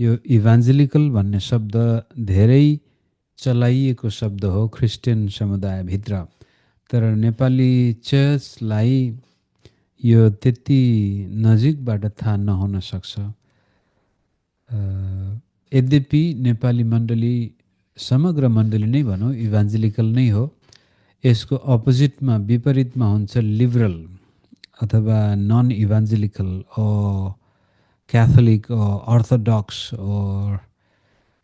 यो इभान्जेलिकल भन्ने शब्द धेरै चलाइएको शब्द हो क्रिस्चियन समुदायभित्र, तर नेपाली चर्चलाई यो त्यति नजिकबाट थाहा नहुन सक्छ। यद्यपि नेपाली मण्डली, समग्र मण्डली नै भनौँ, इभान्जेलिकल नै हो। यसको अपोजिटमा, विपरीतमा हुन्छ लिबरल अथवा नन इभान्जेलिकल, क्याथोलिक, अर्थोडक्स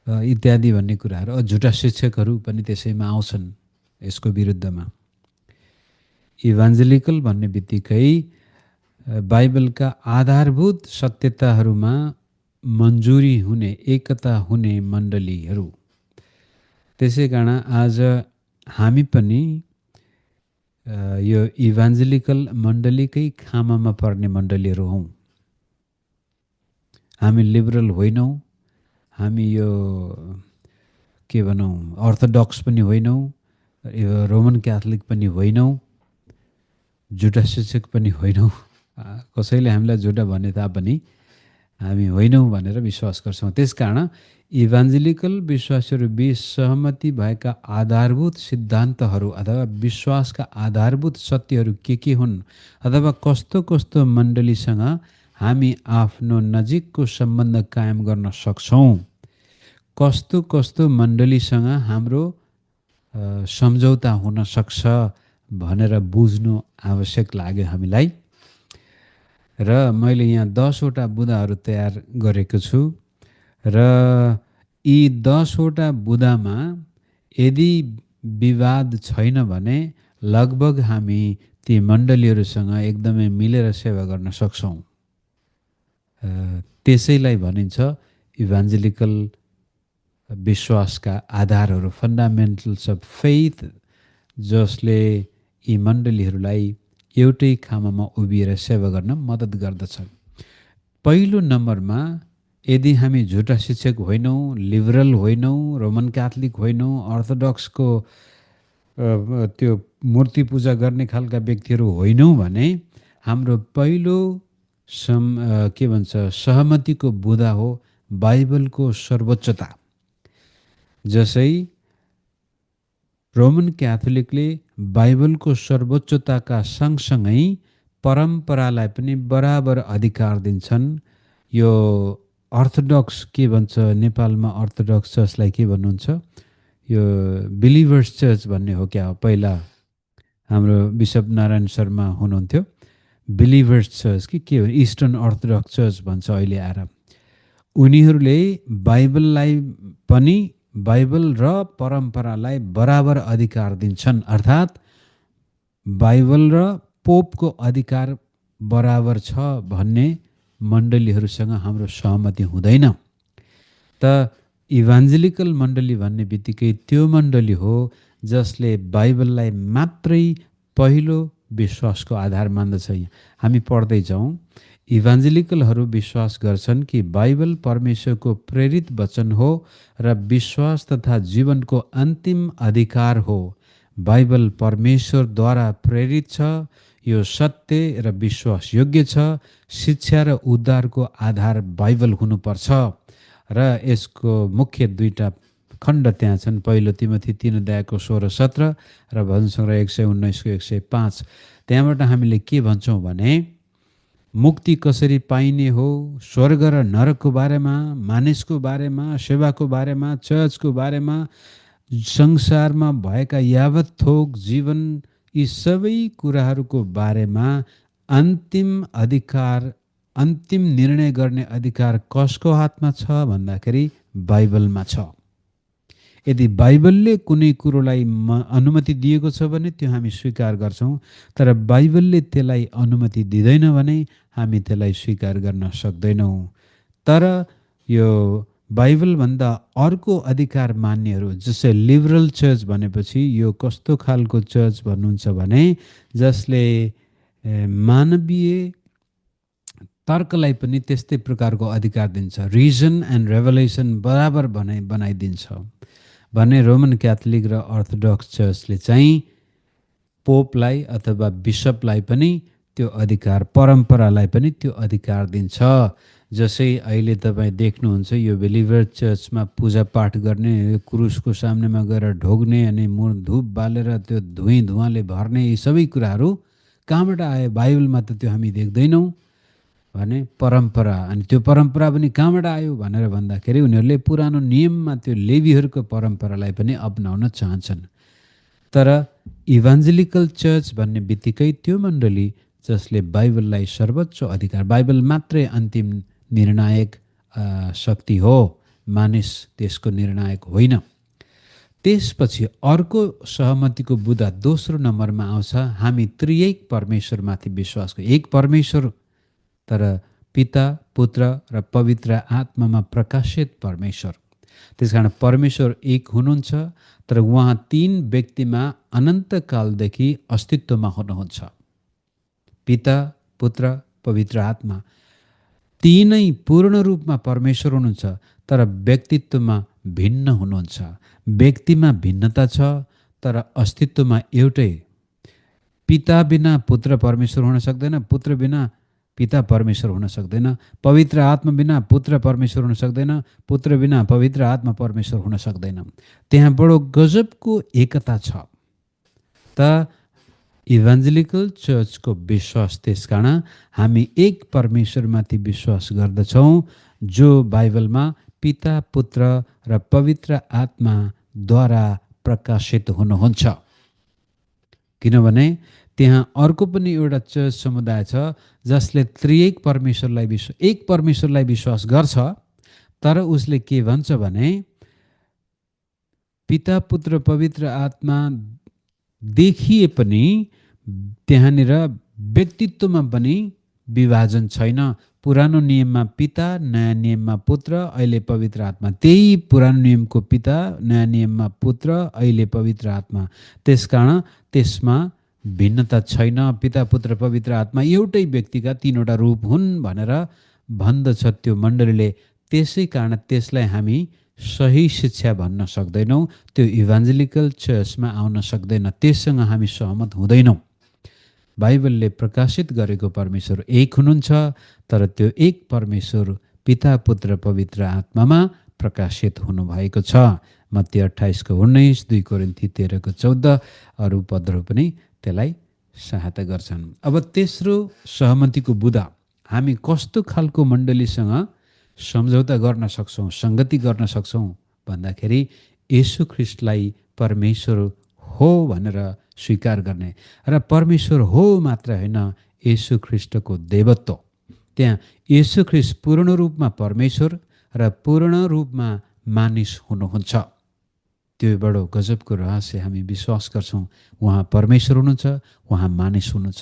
इत्यादि भन्ने कुराहरू। झुटा शिक्षकहरू पनि त्यसैमा आउँछन् यसको विरुद्धमा। इभान्जेलिकल भन्ने बित्तिकै बाइबलका आधारभूत सत्यताहरूमा मन्जुरी हुने, एकता हुने मण्डलीहरू। त्यसै कारण आज हामी पनि यो इभान्जेलिकल मण्डलीकै खामामा पर्ने मण्डलीहरू हौँ। हामी लिबरल होइनौँ, हामी यो के भनौँ अर्थोडक्स पनि होइनौँ, यो रोमन क्याथोलिक पनि होइनौँ, झुटा शिक्षक पनि होइनौँ। कसैले हामीलाई झुटा भने तापनि हामी होइनौँ भनेर विश्वास गर्छौँ। त्यसकारण इभान्जेलिकल विश्वासीहरू बीच सहमति भएका आधारभूत सिद्धान्तहरू अथवा विश्वासका आधारभूत सत्यहरू के हुन्, अथवा कस्तो कस्तो मण्डलीसँग हामी आफ्नो नजिकको सम्बन्ध कायम गर्न सक्छौँ, कस्तो कस्तो मण्डलीसँग हाम्रो सम्झौता हुन सक्छ भनेर बुझ्नु आवश्यक लाग्यो हामीलाई। र मैले यहाँ 10 वटा बुँदाहरू तयार गरेको छु, र यी 10 वटा बुँदामा यदि विवाद छैन भने लगभग हामी ती मण्डलीहरूसँग एकदमै मिलेर सेवा गर्न सक्छौँ। त्यसैलाई भनिन्छ इभान्जेलिकल विश्वासका आधारहरू, फन्डामेन्टल्स अफ फेथ, जसले यी मण्डलीहरूलाई एउटै खामामा उभिएर सेवा गर्न मद्दत गर्दछ। पहिलो नम्बरमा, यदि हामी झुटा शिक्षक होइनौँ, लिबरल होइनौँ, रोमन क्याथोलिक होइनौँ, अर्थोडक्सको त्यो मूर्ति पूजा गर्ने खालका व्यक्तिहरू होइनौँ भने हाम्रो पहिलो के भन्छ सहमतिको बुँदा हो बाइबलको सर्वोच्चता। जसै रोमन क्याथोलिकले बाइबलको सर्वोच्चताका सँगसँगै परम्परालाई पनि बराबर अधिकार दिन्छन्। यो अर्थोडक्स के भन्छ, नेपालमा अर्थोडक्स चर्चलाई के भन्नुहुन्छ, यो बिलिभर्स चर्च भन्ने हो क्या हो। पहिला हाम्रो बिशप नारायण शर्मा हुनुहुन्थ्यो, बिलिभर्स चर्च कि के हो, इस्टर्न अर्थोडक्स चर्च भन्छ अहिले आएर। उनीहरूले बाइबललाई पनि, बाइबल र परम्परालाई बराबर अधिकार दिन्छन्, अर्थात् बाइबल र पोपको अधिकार बराबर छ भन्ने मण्डलीहरूसँग हाम्रो सहमति हुँदैन। त इभान्जेलिकल मण्डली भन्ने बित्तिकै त्यो मण्डली हो जसले बाइबललाई मात्रै पहिलो विश्वासको आधार मान्दछ। हामी पढ्दै जाउँ। इभान्जेलिकलहरू विश्वास गर्छन् कि बाइबल परमेश्वरको प्रेरित वचन हो र विश्वास तथा जीवनको अन्तिम अधिकार हो। बाइबल परमेश्वरद्वारा प्रेरित छ, यो सत्य र विश्वास योग्य छ। शिक्षा र उद्धारको आधार बाइबल हुनुपर्छ। र यसको मुख्य दुईटा खण्ड त्यहाँ छन्। पहिलो तिमोथी 3:16-17 र भजन सङ्ग्रह 119:105। त्यहाँबाट हामीले के भन्छौँ भने मुक्ति कसरी पाइने हो, स्वर्ग र नरकको बारेमा, मानिसको बारेमा, सेवाको बारेमा, चर्चको बारेमा, संसारमा भएका यावत थोक जीवन, यी सबै कुराहरूको बारेमा अन्तिम अधिकार, अन्तिम निर्णय गर्ने अधिकार कसको हातमा छ भन्दाखेरि बाइबलमा छ। यदि बाइबलले कुनै कुरोलाई अनुमति दिएको छ भने त्यो हामी स्वीकार गर्छौँ, तर बाइबलले त्यसलाई अनुमति दिँदैन भने हामी त्यसलाई स्वीकार गर्न सक्दैनौँ। तर यो बाइबलभन्दा अर्को अधिकार मान्नेहरू, जस्तै लिबरल चर्च भनेपछि यो कस्तो खालको चर्च भन्नुहुन्छ भने जसले मानवीय तर्कलाई पनि त्यस्तै प्रकारको अधिकार दिन्छ, रिजन एन्ड रेभलेसन बराबर बनाइदिन्छ भने रोमन क्याथोलिक र अर्थोडक्स चर्चले चाहिँ पोपलाई अथवा बिशपलाई पनि त्यो अधिकार, परम्परालाई पनि त्यो अधिकार दिन्छ। जसै अहिले तपाईँ देख्नुहुन्छ यो बिलिभर चर्चमा पूजापाठ गर्ने, क्रुसको सामनेमा गएर ढोग्ने अनि धुप बालेर त्यो धुवाँले भर्ने, यी सबै कुराहरू कहाँबाट आयो? बाइबलमा त त्यो हामी देख्दैनौँ भने परम्परा। अनि त्यो परम्परा पनि कहाँबाट आयो भनेर भन्दाखेरि उनीहरूले पुरानो नियममा त्यो लेवीहरूको परम्परालाई पनि अपनाउन चाहन्छन्। तर इभान्जेलिकल चर्च भन्ने बित्तिकै त्यो मण्डली जसले बाइबललाई सर्वोच्च अधिकार, बाइबल मात्रै अन्तिम निर्णायक शक्ति हो, मानिस त्यसको निर्णायक होइन। त्यसपछि अर्को सहमतिको बुँदा दोस्रो नम्बरमा आउँछ, हामी त्रिएक परमेश्वरमाथि विश्वास गर्छौँ। एक परमेश्वर, तर पिता, पुत्र र पवित्र आत्मामा प्रकाशित परमेश्वर। त्यसकारण परमेश्वर एक हुनुहुन्छ, तर उहाँ तीन व्यक्तिमा अनन्तकालदेखि अस्तित्वमा हुनुहुन्छ। पिता, पुत्र, पवित्र आत्मा तीनै पूर्ण रूपमा परमेश्वर हुनुहुन्छ, तर व्यक्तित्वमा भिन्न हुनुहुन्छ। व्यक्तिमा भिन्नता छ, तर अस्तित्वमा एउटै। पिता बिना पुत्र परमेश्वर हुन सक्दैन, पुत्र बिना पिता परमेश्वर हुन सक्दैन, पवित्र आत्मा बिना पुत्र परमेश्वर हुन सक्दैन, पुत्र बिना पवित्र आत्मा परमेश्वर हुन सक्दैन। त्यहाँ बडो गजबको एकता छ। त इभान्जेलिकल चर्चको विश्वास त्यसकारण हामी एक परमेश्वरमाथि विश्वास गर्दछौँ, जो बाइबलमा पिता, पुत्र र पवित्र आत्माद्वारा प्रकाशित हुनुहुन्छ। किनभने त्यहाँ अर्को पनि एउटा चर्च समुदाय छ जसले त्रिएक परमेश्वरलाई एक परमेश्वरलाई विश्वास गर्छ, तर उसले के भन्छ भने पिता, पुत्र, पवित्र आत्मा देखिए पनि त्यहाँनिर व्यक्तित्वमा पनि विभाजन छैन। पुरानो नियममा पिता, नयाँ नियममा पुत्र, अहिले पवित्र आत्मा। त्यही पुरानो नियमको पिता, नयाँ नियममा पुत्र, अहिले पवित्र आत्मा। त्यसकारण त्यसमा भिन्नता छैन। पिता, पुत्र, पवित्र आत्मा एउटै व्यक्तिका तीनवटा रूप हुन् भनेर भन्दछ त्यो मण्डलीले। त्यसै कारण त्यसलाई हामी सही शिक्षा भन्न सक्दैनौँ। त्यो इभान्जेलिकल चर्चमा आउन सक्दैन, त्यससँग हामी सहमत हुँदैनौँ। बाइबलले प्रकाशित गरेको परमेश्वर एक हुनुहुन्छ, तर त्यो एक परमेश्वर पिता, पुत्र, पवित्र आत्मामा प्रकाशित हुनुभएको छ। मत्ती 28:19, 2 कोरिन्थी 13:14 अरू पदहरू पनि त्यसलाई सहायता गर्छन्। अब तेस्रो सहमतिको बुँदा हामी कस्तो खालको मण्डलीसँग सम्झौता गर्न सक्छौँ, सङ्गति गर्न सक्छौँ भन्दाखेरि येशू ख्रिस्टलाई परमेश्वर हो भनेर स्वीकार गर्ने, र परमेश्वर हो मात्र होइन, येशू ख्रिस्टको देवत्व। त्यहाँ येशू ख्रिस्ट पूर्ण रूपमा परमेश्वर र पूर्ण रूपमा मानिस हुनुहुन्छ। त्यो बडो गजबको रहस्य हामी विश्वास गर्छौँ। उहाँ परमेश्वर हुनुहुन्छ, उहाँ मानिस हुनुहुन्छ।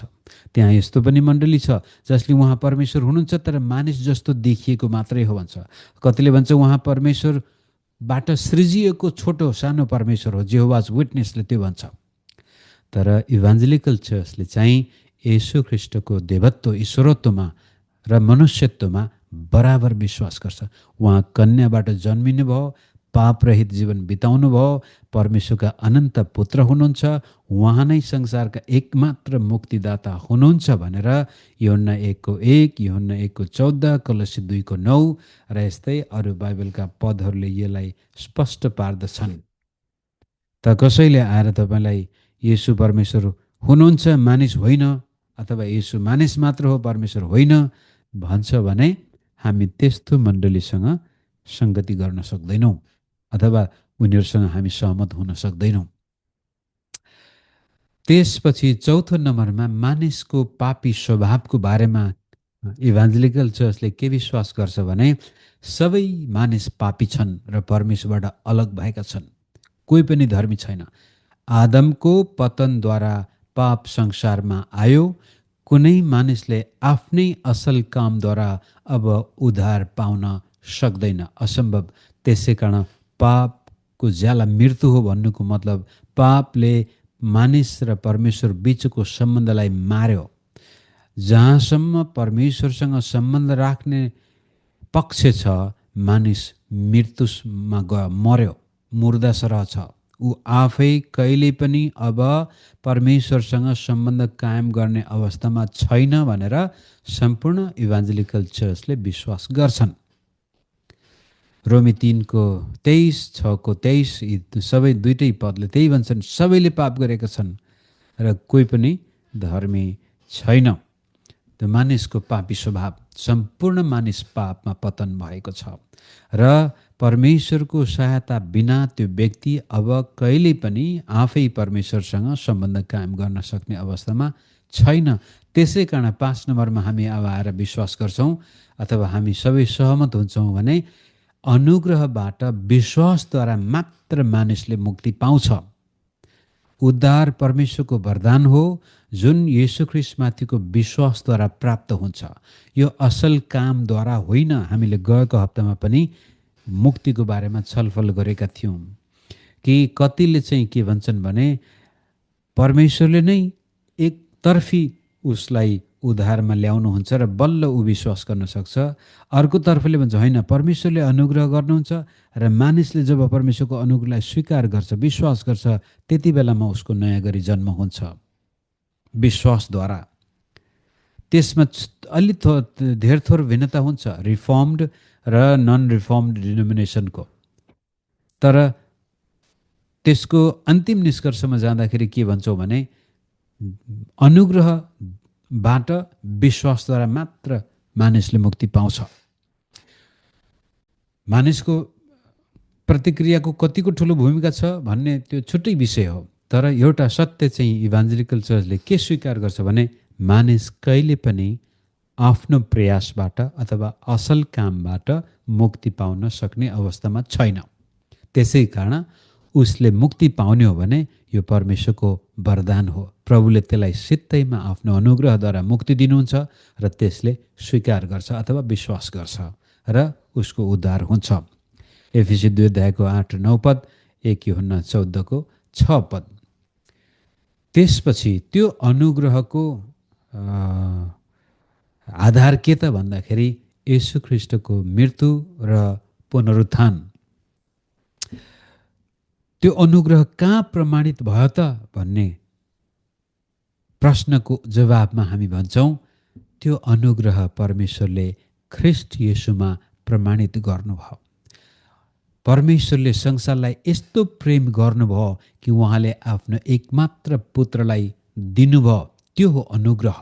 त्यहाँ यस्तो पनि मण्डली छ जसले उहाँ परमेश्वर हुनुहुन्छ तर मानिस जस्तो देखिएको मात्रै हो भन्छ। कतिले भन्छ उहाँ परमेश्वरबाट सृजिएको छोटो सानो परमेश्वर हो, जेहोवाज विटनेसले त्यो भन्छ। तर इभान्जेलिकल चर्चले चाहिँ येशू ख्रिस्टको देवत्व, ईश्वरत्वमा र मनुष्यत्वमा बराबर विश्वास गर्छ। उहाँ कन्याबाट जन्मिनु भयो, पापरहित जीवन बिताउनु भयो, परमेश्वरका अनन्त पुत्र हुनुहुन्छ, उहाँ नै संसारका एकमात्र मुक्तिदाता हुनुहुन्छ भनेर यूहन्ना 1:1, यूहन्ना 1:14, कलोसी 2:9 र यस्तै अरू बाइबलका पदहरूले यसलाई स्पष्ट पार्दछन्। त कसैले आएर तपाईँलाई येशू परमेश्वर हुनुहुन्छ, मानिस होइन, अथवा येशू मानिस मात्र हो, परमेश्वर होइन भन्छ भने हामी त्यस्तो मण्डलीसँग सङ्गति गर्न सक्दैनौँ, अथवा उनीहरूसँग हामी सहमत हुन सक्दैनौँ। त्यसपछि चौथो नम्बरमा मानिसको पापी स्वभावको बारेमा इभान्जेलिकल चर्चले के विश्वास गर्छ भने सबै मानिस पापी छन् र परमेश्वरबाट अलग भएका छन्, कोही पनि धर्मी छैन। आदमको पतनद्वारा पाप संसारमा आयो, कुनै मानिसले आफ्नै असल कामद्वारा अब उद्धार पाउन सक्दैन, असम्भव। त्यसै कारण पापको ज्याला मृत्यु हो भन्नुको मतलब पापले मानिस र परमेश्वर बिचको सम्बन्धलाई मार्यो। जहाँसम्म परमेश्वरसँग सम्बन्ध राख्ने पक्ष छ, मानिस मृत्युमा गयो, मर्यो, मुर्दा सरह छ, ऊ आफै कहिले पनि अब परमेश्वरसँग सम्बन्ध कायम गर्ने अवस्थामा छैन भनेर सम्पूर्ण इभान्जेलिकल चर्चले विश्वास गर्छन्। रोमी 3:23 यी सबै दुईटै पदले त्यही भन्छन्, सबैले पाप गरेका छन् र कोही पनि धर्मी छैन। त्यो मानिसको पापी स्वभाव, सम्पूर्ण मानिस पापमा पतन भएको छ र परमेश्वरको सहायता बिना त्यो व्यक्ति अब कहिले पनि आफै परमेश्वरसँग सम्बन्ध कायम गर्न सक्ने अवस्थामा छैन। त्यसै कारण 5 नम्बरमा हामी अब आएर विश्वास गर्छौँ अथवा हामी सबै सहमत हुन्छौँ भने अनुग्रहबाट विश्वासद्वारा मात्र मानिसले मुक्ति पाउँछ। उद्धार परमेश्वरको वरदान हो जुन येशू ख्रीष्टमाथिको विश्वासद्वारा प्राप्त हुन्छ। यो असल कामद्वारा होइन। हामीले गएको हप्तामा पनि मुक्तिको बारेमा छलफल गरेका थियौँ कि कतिले चाहिँ के भन्छन् भने परमेश्वरले नै एकतर्फी उसलाई उद्धारमा ल्याउनुहुन्छ र बल्ल ऊ विश्वास गर्न सक्छ। अर्कोतर्फले भन्छ होइन, परमेश्वरले अनुग्रह गर्नुहुन्छ र मानिसले जब परमेश्वरको अनुग्रहलाई स्वीकार गर्छ, विश्वास गर्छ, त्यति बेलामा उसको नयाँ गरी जन्म हुन्छ विश्वासद्वारा। त्यसमा अलि धेर थोर भिन्नता हुन्छ रिफर्म्ड र नन रिफर्म्ड डिनोमिनेसनको। तर त्यसको अन्तिम निष्कर्षमा जाँदाखेरि के भन्छौँ भने अनुग्रहबाट विश्वासद्वारा मात्र मानिसले मुक्ति पाउँछ। मानिसको प्रतिक्रियाको कतिको ठुलो भूमिका छ भन्ने त्यो छुट्टै विषय हो। तर एउटा सत्य चाहिँ इभान्जेलिकल चर्चले के स्वीकार गर्छ भने मानिस कहिले पनि आफ्नो प्रयासबाट अथवा असल कामबाट मुक्ति पाउन सक्ने अवस्थामा छैन। त्यसै कारण उसले मुक्ति पाउने हो भने यो परमेश्वरको वरदान हो। प्रभुले त्यसलाई सित्तैमा आफ्नो अनुग्रहद्वारा मुक्ति दिनुहुन्छ र त्यसले स्वीकार गर्छ अथवा विश्वास गर्छ र उसको उद्धार हुन्छ। एफिसी 2:8-9 पद, 1 यूहन्ना 14:6 पद। त्यसपछि त्यो अनुग्रहको आधार के त भन्दाखेरि येशू ख्रीष्टको मृत्यु र पुनरुत्थान। त्यो अनुग्रह कहाँ प्रमाणित भयो त भन्ने प्रश्नको जवाबमा हामी भन्छौँ त्यो अनुग्रह परमेश्वरले ख्रीष्ट येशूमा प्रमाणित गर्नुभयो। परमेश्वरले संसारलाई यस्तो प्रेम गर्नुभयो कि उहाँले आफ्नो एकमात्र पुत्रलाई दिनुभयो। त्यो हो अनुग्रह।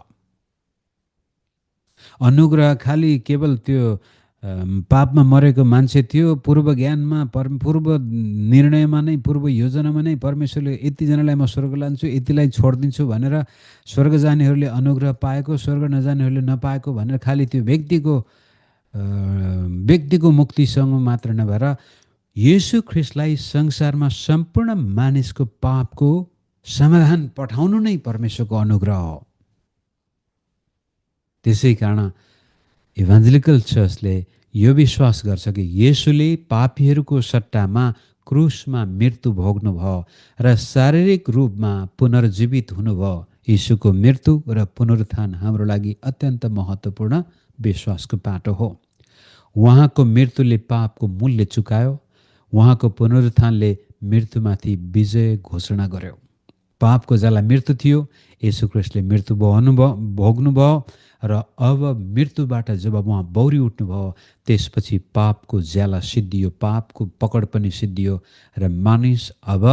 अनुग्रह खालि केवल त्यो पापमा मरेको मान्छे थियो, पूर्व ज्ञानमा पूर्व निर्णयमा नै पूर्व योजनामा नै परमेश्वरले यतिजनालाई म स्वर्ग लान्छु, यतिलाई छोडिदिन्छु भनेर स्वर्ग जानेहरूले अनुग्रह पाएको, स्वर्ग नजानेहरूले नपाएको भनेर खालि त्यो व्यक्तिको मुक्तिसँग मात्र नभएर येशू ख्रीष्टलाई संसारमा सम्पूर्ण मानिसको पापको समाधान पठाउनु नै परमेश्वरको अनुग्रह हो। त्यसै कारण इभान्जेलिकल चर्चले यो विश्वास गर्छ कि येशूले पापीहरूको सट्टामा क्रुसमा मृत्यु भोग्नुभयो र शारीरिक रूपमा पुनर्जीवित हुनुभयो। येशूको मृत्यु र पुनरुत्थान हाम्रो लागि अत्यन्त महत्त्वपूर्ण विश्वासको पाटो हो। उहाँको मृत्युले पापको मूल्य चुकायो, उहाँको पुनरुत्थानले मृत्युमाथि विजय घोषणा गर्यो। पापको जसलाई मृत्यु थियो, येशू ख्रीष्टले मृत्यु भोग्नुभयो र अब मृत्युबाट जब उहाँ बौरी उठ्नुभयो त्यसपछि पापको ज्याला सिद्धियो, पापको पकड पनि सिद्धियो र मानिस अब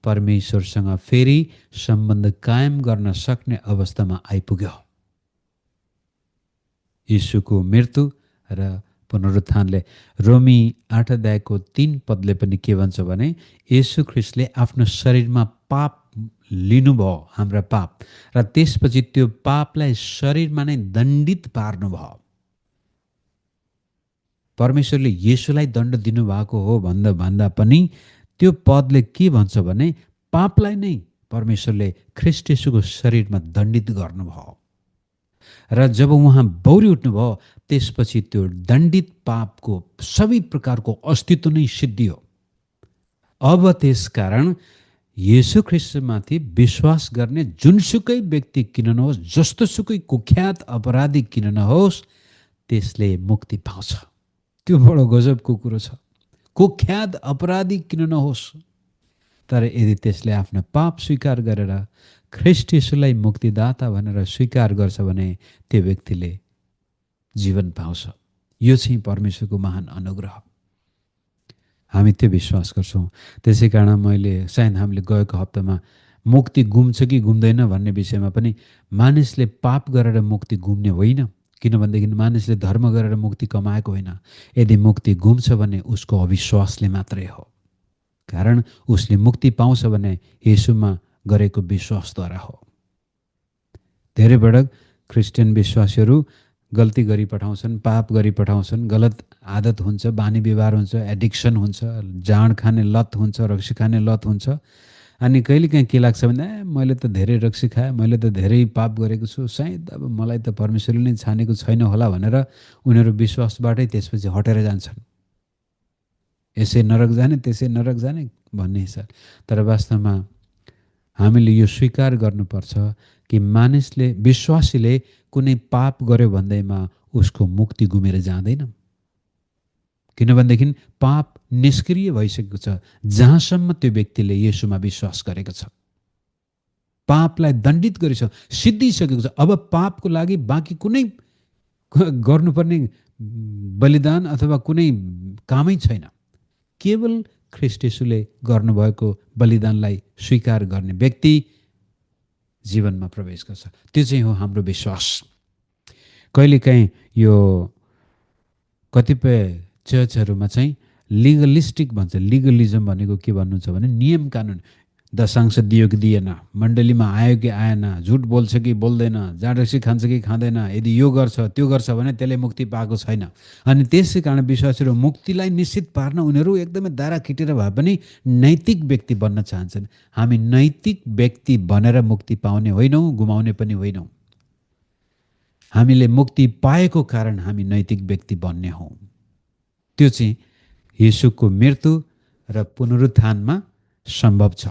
परमेश्वरसँग फेरि सम्बन्ध कायम गर्न सक्ने अवस्थामा आइपुग्यो। येशूको मृत्यु र पुनरुत्थानले रोमी 8:3 पदले पनि के भन्छ भने येशू ख्रीष्टले आफ्नो शरीरमा पाप लिनुभयो, हाम्रा पाप, र त्यसपछि त्यो पापलाई शरीरमा नै दण्डित पार्नुभयो। परमेश्वरले येशूलाई दण्ड दिनुभएको हो भन्दा पनि त्यो पदले के भन्छ भने पापलाई नै परमेश्वरले ख्रीष्ट येशूको शरीरमा दण्डित गर्नुभयो र जब उहाँ बौरी उठ्नुभयो त्यसपछि त्यो दण्डित पापको सबै प्रकारको अस्तित्व नै सिद्धियो। अब त्यसकारण येशू ख्रीष्टमाथि विश्वास गर्ने जुनसुकै व्यक्ति किन नहोस्, जस्तोसुकै कुख्यात अपराधी किन नहोस्, त्यसले मुक्ति पाउँछ। त्यो बडो गजबको कुरो छ। कुख्यात अपराधी किन नहोस्, तर यदि त्यसले आफ्नो पाप स्वीकार गरेर ख्रीष्ट येशूलाई मुक्तिदाता भनेर स्वीकार गर्छ भने त्यो व्यक्तिले जीवन पाउँछ। यो चाहिँ परमेश्वरको महान अनुग्रह। हामी त्यो विश्वास गर्छौँ। त्यसै कारण मैले सायद हामीले गएको हप्तामा मुक्ति गुम्छ कि गुम्दैन भन्ने विषयमा पनि मानिसले पाप गरेर मुक्ति गुम्ने होइन, किनभनेदेखि मानिसले धर्म गरेर मुक्ति कमाएको होइन। यदि मुक्ति गुम्छ भने उसको अविश्वासले मात्रै हो, कारण उसले मुक्ति पाउँछ भने येशूमा गरेको विश्वासद्वारा हो। धेरै पटक क्रिस्चियन विश्वासीहरू गल्ती गरी पठाउँछन्, पाप गरी पठाउँछन्, गलत आदत हुन्छ, बानी व्यवहार हुन्छ, एडिक्सन हुन्छ, जाँड खाने लत हुन्छ, रक्सी खाने लत हुन्छ। अनि कहिलेकाहीँ के लाग्छ भने मैले त धेरै रक्सी खाएँ, मैले त धेरै पाप गरेको छु, सायद अब मलाई त परमेश्वरले नै छानेको छैन होला भनेर उनीहरू विश्वासबाटै त्यसपछि हटेर जान्छन्। यसै नरक जाने त्यसै नरक जाने भन्ने हिसाब। तर वास्तवमा हामीले यो स्वीकार गर्नुपर्छ कि मानिसले, विश्वासीले कुनै पाप गर्यो भन्दैमा उसको मुक्ति गुमेर जाँदैन, किनभनेदेखि पाप निष्क्रिय भइसकेको छ जहाँसम्म त्यो व्यक्तिले येशूमा विश्वास गरेको छ। पापलाई दण्डित गरेछ, सिद्धिसकेको छ। अब पापको लागि बाँकी कुनै गर्नुपर्ने बलिदान अथवा कुनै कामै छैन। केवल ख्रीष्ट येशूले गर्नुभएको बलिदानलाई स्वीकार गर्ने व्यक्ति जीवनमा प्रवेश गर्छ। त्यो चाहिँ हो हाम्रो विश्वास। कहिलेकाहीँ यो कतिपय चर्चहरूमा चाहिँ लिगलिस्टिक भन्छ। लिगलिजम भनेको के भन्नुहुन्छ भने नियम कानुन, दशांश दियो कि दिएन, मण्डलीमा आयो कि आएन, झुट बोल्छ कि बोल्दैन, जाँडरसी खान्छ कि खाँदैन, यदि यो गर्छ त्यो गर्छ भने त्यसले मुक्ति पाएको छैन। अनि त्यसै कारण विश्वासीहरू मुक्तिलाई निश्चित पार्न उनीहरू एकदमै दारा खिटेर भए पनि नैतिक व्यक्ति बन्न चाहन्छन्। हामी नैतिक व्यक्ति बनेर मुक्ति पाउने होइनौँ, गुमाउने पनि होइनौँ। हामीले मुक्ति पाएको कारण हामी नैतिक व्यक्ति बन्ने हौँ। त्यो चाहिँ येशूको मृत्यु र पुनरुत्थानमा सम्भव छ।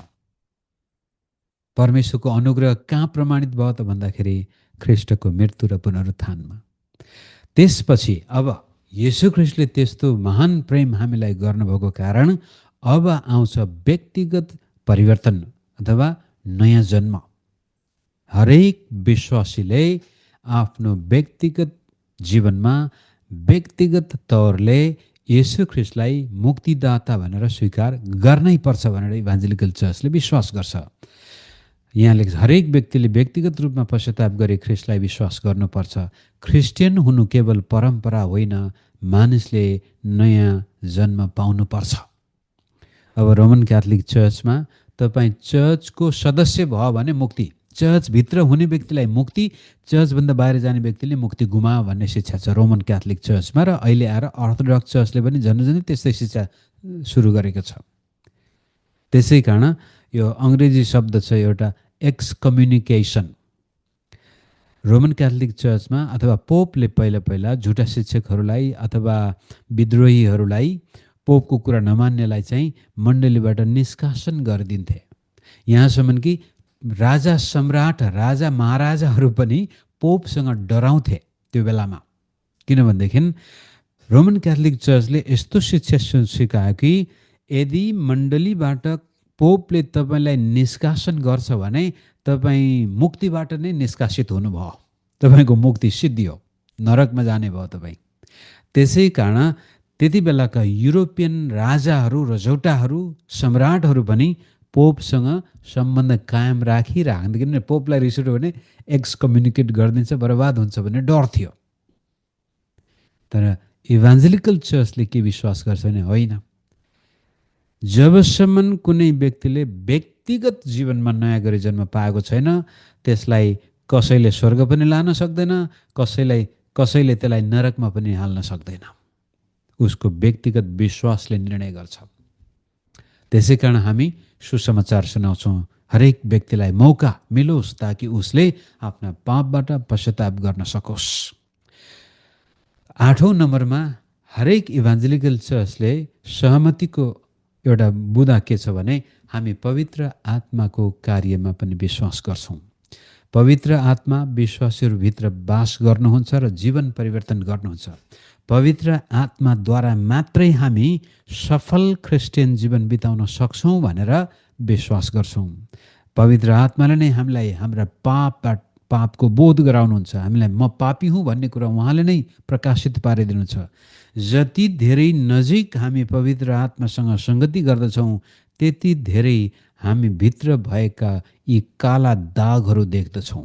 परमेश्वरको अनुग्रह कहाँ प्रमाणित भयो त भन्दाखेरि ख्रीष्टको मृत्यु र पुनरुत्थानमा। त्यसपछि अब येशू ख्रीष्टले त्यस्तो महान प्रेम हामीलाई गर्नुभएको कारण अब आउँछ व्यक्तिगत परिवर्तन अथवा नयाँ जन्म। हरेक विश्वासीले आफ्नो व्यक्तिगत जीवनमा व्यक्तिगत तौरले येशू ख्रीष्टलाई मुक्तिदाता भनेर स्वीकार गर्नै पर्छ भनेर इभान्जेलिकल चर्चले विश्वास गर्छ। यहाँ लेख्छ हरेक व्यक्तिले व्यक्तिगत रूपमा पश्चाताप गरी ख्रीष्टलाई विश्वास गर्नुपर्छ। क्रिस्चियन हुनु केवल परम्परा होइन, मानिसले नयाँ जन्म पाउनुपर्छ। अब रोमन क्याथोलिक चर्चमा तपाईँ चर्चको सदस्य भयो भने मुक्ति, चर्चभित्र हुने व्यक्तिलाई मुक्ति, चर्चभन्दा बाहिर जाने व्यक्तिले मुक्ति गुमायो भन्ने शिक्षा छ रोमन क्याथोलिक चर्चमा। र अहिले आएर अर्थोडक्स चर्चले पनि झन्डै त्यस्तै शिक्षा सुरु गरेको छ। त्यसै कारण यो अङ्ग्रेजी शब्द छ एउटा एक्सकम्युनिकेसन। रोमन क्याथोलिक चर्चमा अथवा पोपले पहिला झुटा शिक्षकहरूलाई अथवा विद्रोहीहरूलाई, पोपको कुरा नमान्नेलाई चाहिँ मण्डलीबाट निष्कासन गरिदिन्थे। यहाँसम्म कि राजा सम्राट, राजा महाराजाहरू पनि पोपसँग डराउँथे त्यो बेलामा। किनभनेदेखि रोमन क्याथोलिक चर्चले यस्तो शिक्षा सिकायो कि यदि मण्डलीबाट पोपले तपाईँलाई निष्कासन गर्छ भने तपाईँ मुक्तिबाट नै निष्कासित हुनुभयो, तपाईँको मुक्ति सिद्धियो, नरकमा जाने भयो तपाईँ। त्यसै कारण त्यति बेलाका युरोपियन राजाहरू, रजौटाहरू, सम्राटहरू पनि पोपसँग सम्बन्ध कायम राखिराख्दैन। पोपलाई रिस उठ्यो भने एक्सकम्युनिकेट गरिदिन्छ, बर्बाद हुन्छ भन्ने डर थियो। तर इभान्जेलिकल चर्चले के विश्वास गर्छ भने होइन, जबसम्म कुनै व्यक्तिले व्यक्तिगत जीवनमा नयाँ गरी जन्म पाएको छैन त्यसलाई कसैले स्वर्ग पनि लान सक्दैन, कसैले त्यसलाई नरकमा पनि हाल्न सक्दैन। उसको व्यक्तिगत विश्वासले निर्णय गर्छ। त्यसै कारण हामी सुसमाचार सुनाउँछौँ, हरेक व्यक्तिलाई मौका मिलोस् ताकि उसले आफ्ना पापबाट पश्चाताप गर्न सकोस्। 8औं नम्बरमा हरेक इभान्जेलिकल चर्चले सहमतिको एउटा बुँदा के छ भने हामी पवित्र आत्माको कार्यमा पनि विश्वास गर्छौँ। पवित्र आत्मा विश्वासीहरूभित्र बास गर्नुहुन्छ र जीवन परिवर्तन गर्नुहुन्छ। पवित्र आत्माद्वारा मात्रै हामी सफल क्रिस्चियन जीवन बिताउन सक्छौँ भनेर विश्वास गर्छौँ। पवित्र आत्माले नै हामीलाई हाम्रा पापको बोध गराउनुहुन्छ। हामीलाई म पापी हुँ भन्ने कुरा उहाँले नै प्रकाशित पारिदिनुहुन्छ। जति धेरै नजिक हामी पवित्र आत्मासँग सङ्गति गर्दछौँ त्यति धेरै हामी भित्र भएका यी काला दागहरू देख्दछौँ।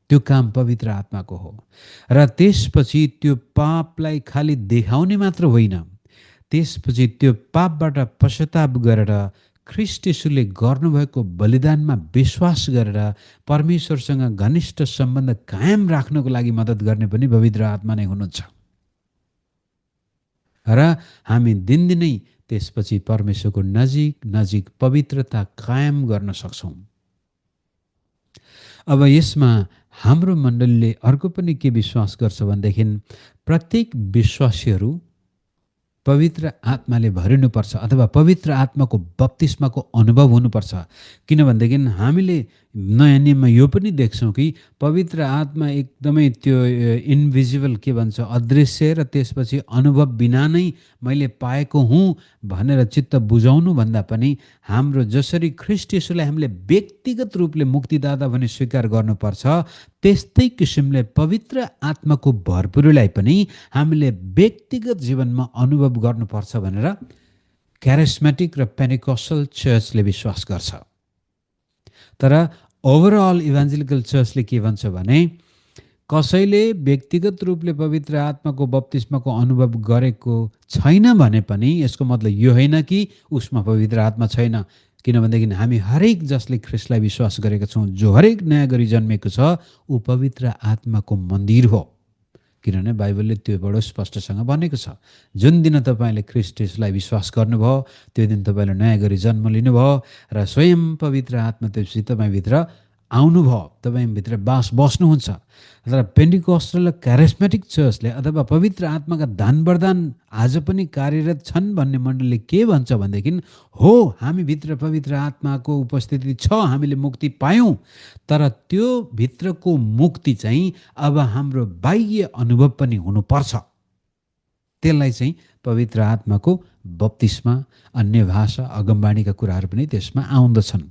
त्यो काम पवित्र आत्माको हो। र त्यसपछि त्यो पापलाई खालि देखाउने मात्र होइन, त्यसपछि त्यो पापबाट पश्चाताप गरेर ख्रीष्ट येशूले गर्नुभएको बलिदानमा विश्वास गरेर परमेश्वरसँग घनिष्ठ सम्बन्ध कायम राख्नको लागि मद्दत गर्ने पनि पवित्र आत्मा नै हुनुहुन्छ। र हामी दिनदिनै त्यसपछि परमेश्वरको नजिक नजिक पवित्रता कायम गर्न सक्छौँ। अब यसमा हाम्रो मण्डलीले अर्को पनि के विश्वास गर्छ भनेदेखि प्रत्येक विश्वासीहरू पवित्र आत्माले भरिनुपर्छ अथवा पवित्र आत्माको बप्तिस्माको अनुभव हुनुपर्छ। किनभनेदेखि हामीले नयाँ नियममा यो पनि देख्छौँ कि पवित्र आत्मा एकदमै त्यो इन्भिजिबल के भन्छ अदृश्य र त्यसपछि अनुभव बिना नै मैले पाएको हुँ भनेर चित्त बुझाउनु भन्दा पनि हाम्रो जसरी ख्रीष्ट येशूलाई हामीले व्यक्तिगत रूपले मुक्तिदाता भने स्वीकार गर्नुपर्छ, त्यस्तै किसिमले पवित्र आत्माको भरपुरीलाई पनि हामीले व्यक्तिगत जीवनमा अनुभव गर्नुपर्छ भनेर क्यारिस्मेटिक र पेन्टेकोस्टल चर्चले विश्वास गर्छ। तर ओभरअल इभान्जेलिकल चर्चले के भन्छ भने कसैले व्यक्तिगत रूपले पवित्र आत्माको बप्तिस्माको अनुभव गरेको छैन भने पनि यसको मतलब यो होइन कि उसमा पवित्र आत्मा छैन। किनभनेदेखि हामी हरेक जसले ख्रीष्टलाई विश्वास गरेका छौँ, जो हरेक नयाँ गरी जन्मेको छ, ऊ पवित्र आत्माको मन्दिर हो। किनभने बाइबलले त्यो बडो स्पष्टसँग भनेको छ, जुन दिन तपाईँले ख्रीष्ट येशूलाई विश्वास गर्नुभयो त्यो दिन तपाईँले नयाँ गरी जन्म लिनुभयो र स्वयं पवित्र आत्मा त्यसपछि तपाईँभित्र आउनुभयो, तपाईँभित्र बास बस्नुहुन्छ। तर पेन्टेकोस्टल र क्यारिस्मेटिक चर्चले अथवा पवित्र आत्माका दान वरदान आज पनि कार्यरत छन् भन्ने मण्डलीले के भन्छ भनेदेखि हो, हामीभित्र पवित्र आत्माको उपस्थिति छ, हामीले मुक्ति पायौँ, तर त्यो भित्रको मुक्ति चाहिँ अब हाम्रो बाह्य अनुभव पनि हुनुपर्छ। त्यसलाई चाहिँ पवित्र आत्माको बप्तिस्मा, अन्य भाषा, अगमबाणीका कुराहरू पनि त्यसमा आउँदछन्।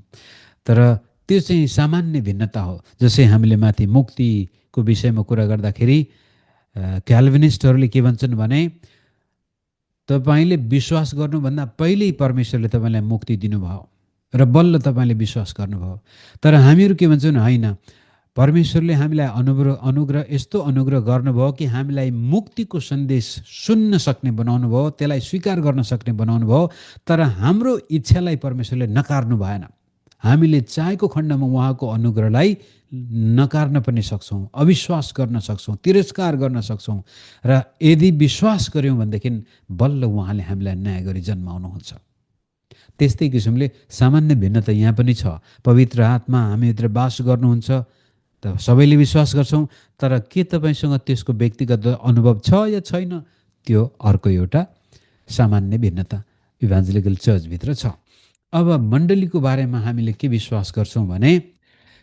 तर त्यो चाहिँ सामान्य भिन्नता हो। जसै हामीले माथि मुक्तिको विषयमा कुरा गर्दाखेरि क्याल्भिनिस्टहरूले के भन्छन् भने तपाईँले विश्वास गर्नुभन्दा पहिल्यै परमेश्वरले तपाईँलाई मुक्ति दिनुभयो र बल्ल तपाईँले विश्वास गर्नुभयो। तर हामीहरू के भन्छौँ, होइन, परमेश्वरले हामीलाई अनुग्रह यस्तो अनुग्रह गर्नुभयो कि हामीलाई मुक्तिको सन्देश सुन्न सक्ने बनाउनु भयो, त्यसलाई स्वीकार गर्न सक्ने बनाउनु भयो। तर हाम्रो इच्छालाई परमेश्वरले नकार्नु भएन। हामीले चाहेको खण्डमा उहाँको अनुग्रहलाई नकार्न पनि सक्छौँ, अविश्वास गर्न सक्छौँ, तिरस्कार गर्न सक्छौँ। र यदि विश्वास गऱ्यौँ भनेदेखि बल्ल उहाँले हामीलाई नयाँ गरी जन्माउनुहुन्छ। त्यस्तै किसिमले सामान्य भिन्नता यहाँ पनि छ। पवित्र आत्मा हामीभित्र बास गर्नुहुन्छ त सबैले विश्वास गर्छौँ, तर के तपाईँसँग त्यसको व्यक्तिगत अनुभव छ या छैन, त्यो अर्को एउटा सामान्य भिन्नता इभान्जेलिकल चर्चभित्र छ। अब मण्डलीको बारेमा हामीले के विश्वास गर्छौँ भने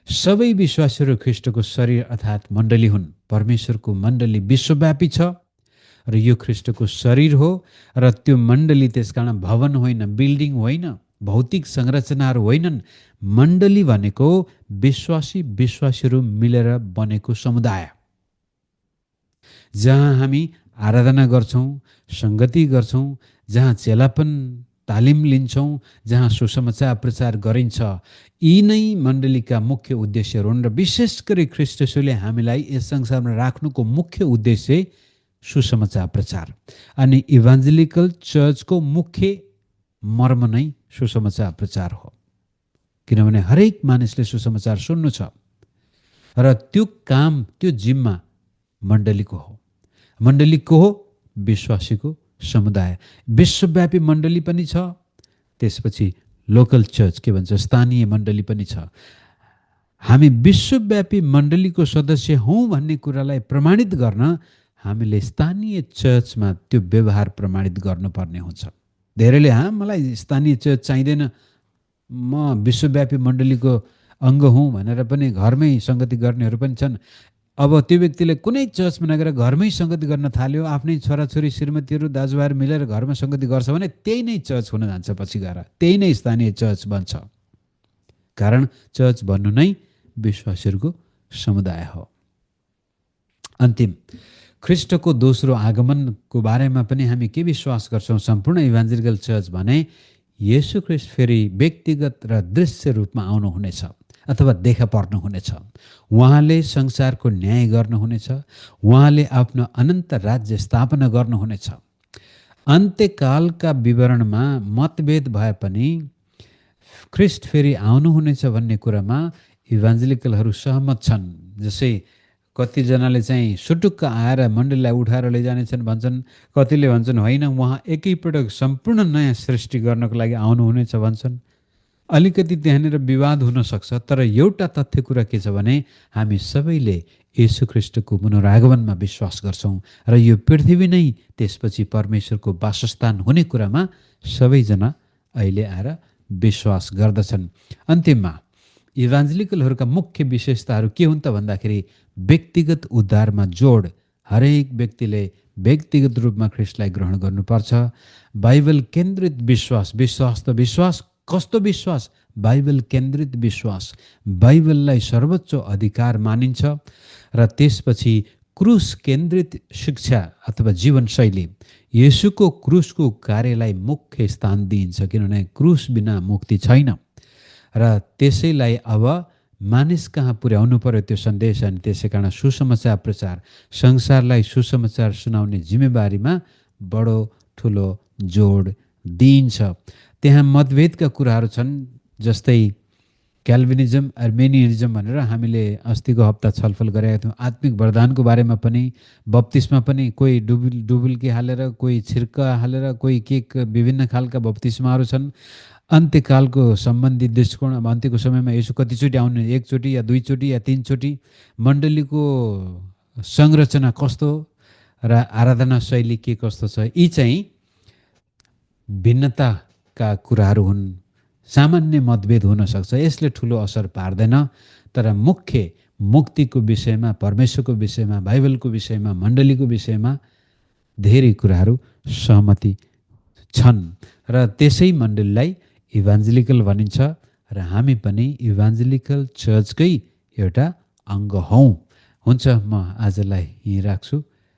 सबै विश्वासीहरू ख्रीष्टको शरीर अर्थात् मण्डली हुन्। परमेश्वरको मण्डली विश्वव्यापी छ र यो ख्रीष्टको शरीर हो। र त्यो मण्डली त्यसकारण भवन होइन, बिल्डिङ होइन, भौतिक संरचनाहरू होइनन्। मण्डली भनेको विश्वासीहरू मिलेर बनेको समुदाय, जहाँ हामी आराधना गर्छौँ, सङ्गति गर्छौँ, जहाँ चेलापन तालिम लिन्छौँ, जहाँ सुसमाचार प्रचार गरिन्छ। यी नै मण्डलीका मुख्य उद्देश्यहरू हुन्। र विशेष गरी ख्रीष्ट येशूले हामीलाई यस संसारमा राख्नुको मुख्य उद्देश्य सुसमाचार प्रचार। अनि इभान्जेलिकल चर्चको मुख्य मर्म नै सुसमाचार प्रचार हो। किनभने हरेक मानिसले सुसमाचार सुन्नु छ र त्यो काम, त्यो जिम्मा मण्डलीको हो। मण्डली को हो? विश्वासीको समुदाय। विश्वव्यापी मण्डली पनि छ, त्यसपछि लोकल चर्च के भन्छ स्थानीय मण्डली पनि छ। हामी विश्वव्यापी मण्डलीको सदस्य हौँ भन्ने कुरालाई प्रमाणित गर्न हामीले स्थानीय चर्चमा त्यो व्यवहार प्रमाणित गर्नुपर्ने हुन्छ। धेरैले मलाई स्थानीय चर्च चाहिँदैन, म विश्वव्यापी मण्डलीको अङ्ग हुँ भनेर पनि घरमै सङ्गति गर्नेहरू पनि छन्। अब त्यो व्यक्तिले कुनै चर्चमा नगएर घरमै सङ्गति गर्न थाल्यो, आफ्नै छोराछोरी श्रीमतीहरू दाजुभाइहरू मिलेर घरमा सङ्गति गर्छ भने त्यही नै चर्च हुन जान्छ। पछि गएर त्यही नै स्थानीय चर्च बन्छ। कारण चर्च भन्नु नै विश्वासीहरूको समुदाय हो। अन्तिम, ख्रिस्टको दोस्रो आगमनको बारेमा पनि हामी के विश्वास गर्छौँ? सम्पूर्ण इभान्जेलिकल चर्च भने येशू ख्रिस्ट फेरि व्यक्तिगत र दृश्य रूपमा आउनुहुनेछ अथवा देखा पर्नुहुनेछ। उहाँले संसारको न्याय गर्नुहुनेछ। उहाँले आफ्नो अनन्त राज्य स्थापना गर्नुहुनेछ। अन्त्यकालका विवरणमा मतभेद भए पनि ख्रिस्ट फेरि आउनुहुनेछ भन्ने कुरामा इभान्जेलिकलहरू सहमत छन्। जसै कतिजनाले चाहिँ सुटुक्क आएर मण्डलीलाई उठाएर लैजानेछन् भन्छन्, कतिले भन्छन् होइन उहाँ एकैपटक सम्पूर्ण नयाँ सृष्टि गर्नको लागि आउनुहुनेछ भन्छन्। अलिकति त्यहाँनिर विवाद हुनसक्छ, तर एउटा तथ्य कुरा के छ भने हामी सबैले येशू ख्रिस्टको पुनरागमनमा विश्वास गर्छौँ र यो पृथ्वी नै त्यसपछि परमेश्वरको वासस्थान हुने कुरामा सबैजना अहिले आएर विश्वास गर्दछन्। अन्तिममा इभान्जेलिकलहरूका मुख्य विशेषताहरू के हुन् त भन्दाखेरि व्यक्तिगत उद्धारमा जोड। हरेक व्यक्तिले व्यक्तिगत रूपमा ख्रिस्टलाई ग्रहण गर्नुपर्छ। बाइबल केन्द्रित विश्वास। विश्वास त विश्वास, कस्तो विश्वास? बाइबल केन्द्रित विश्वास। बाइबललाई सर्वोच्च अधिकार मानिन्छ र त्यसपछि क्रुस केन्द्रित शिक्षा अथवा जीवनशैली। येशूको क्रुसको कार्यलाई मुख्य स्थान दिइन्छ किनभने क्रुस बिना मुक्ति छैन र त्यसैलाई अब मानिस कहाँ पुर्याउनु पर्यो त्यो सन्देश। अनि त्यसै कारण सुसमाचार प्रचार, संसारलाई सुसमाचार सुनाउने जिम्मेवारीमा बडो ठुलो जोड दिइन्छ। त्यहाँ मतभेदका कुराहरू छन्, जस्तै क्याल्भिनिजम, आर्मेनियनिजम भनेर हामीले अस्तिको हप्ता छलफल गरेका थियौँ। आत्मिक वरदानको बारेमा पनि, बप्तिस्मा पनि कोही डुबुल्की हालेर, कोही छिर्का हालेर, कोही के विभिन्न खालका बप्तिस्माहरू छन्। अन्त्यकालको सम्बन्धित दृष्टिकोण, अब अन्त्यको समयमा यसो कतिचोटि आउने, एकचोटि या दुईचोटि या तीनचोटि, मण्डलीको संरचना कस्तो र आराधना शैली के कस्तो छ, यी चाहिँ भिन्नताका कुराहरू हुन्। सामान्य मतभेद हुनसक्छ, यसले ठुलो असर पार्दैन। तर मुख्य मुक्तिको विषयमा, परमेश्वरको विषयमा, बाइबलको विषयमा, मण्डलीको विषयमा धेरै कुराहरू सहमति छन् र त्यसै मण्डलीलाई इभान्जेलिकल भनिन्छ र हामी पनि इभान्जेलिकल चर्चकै एउटा अङ्ग हौँ। हुन्छ, म आजलाई यहीँ राख्छु।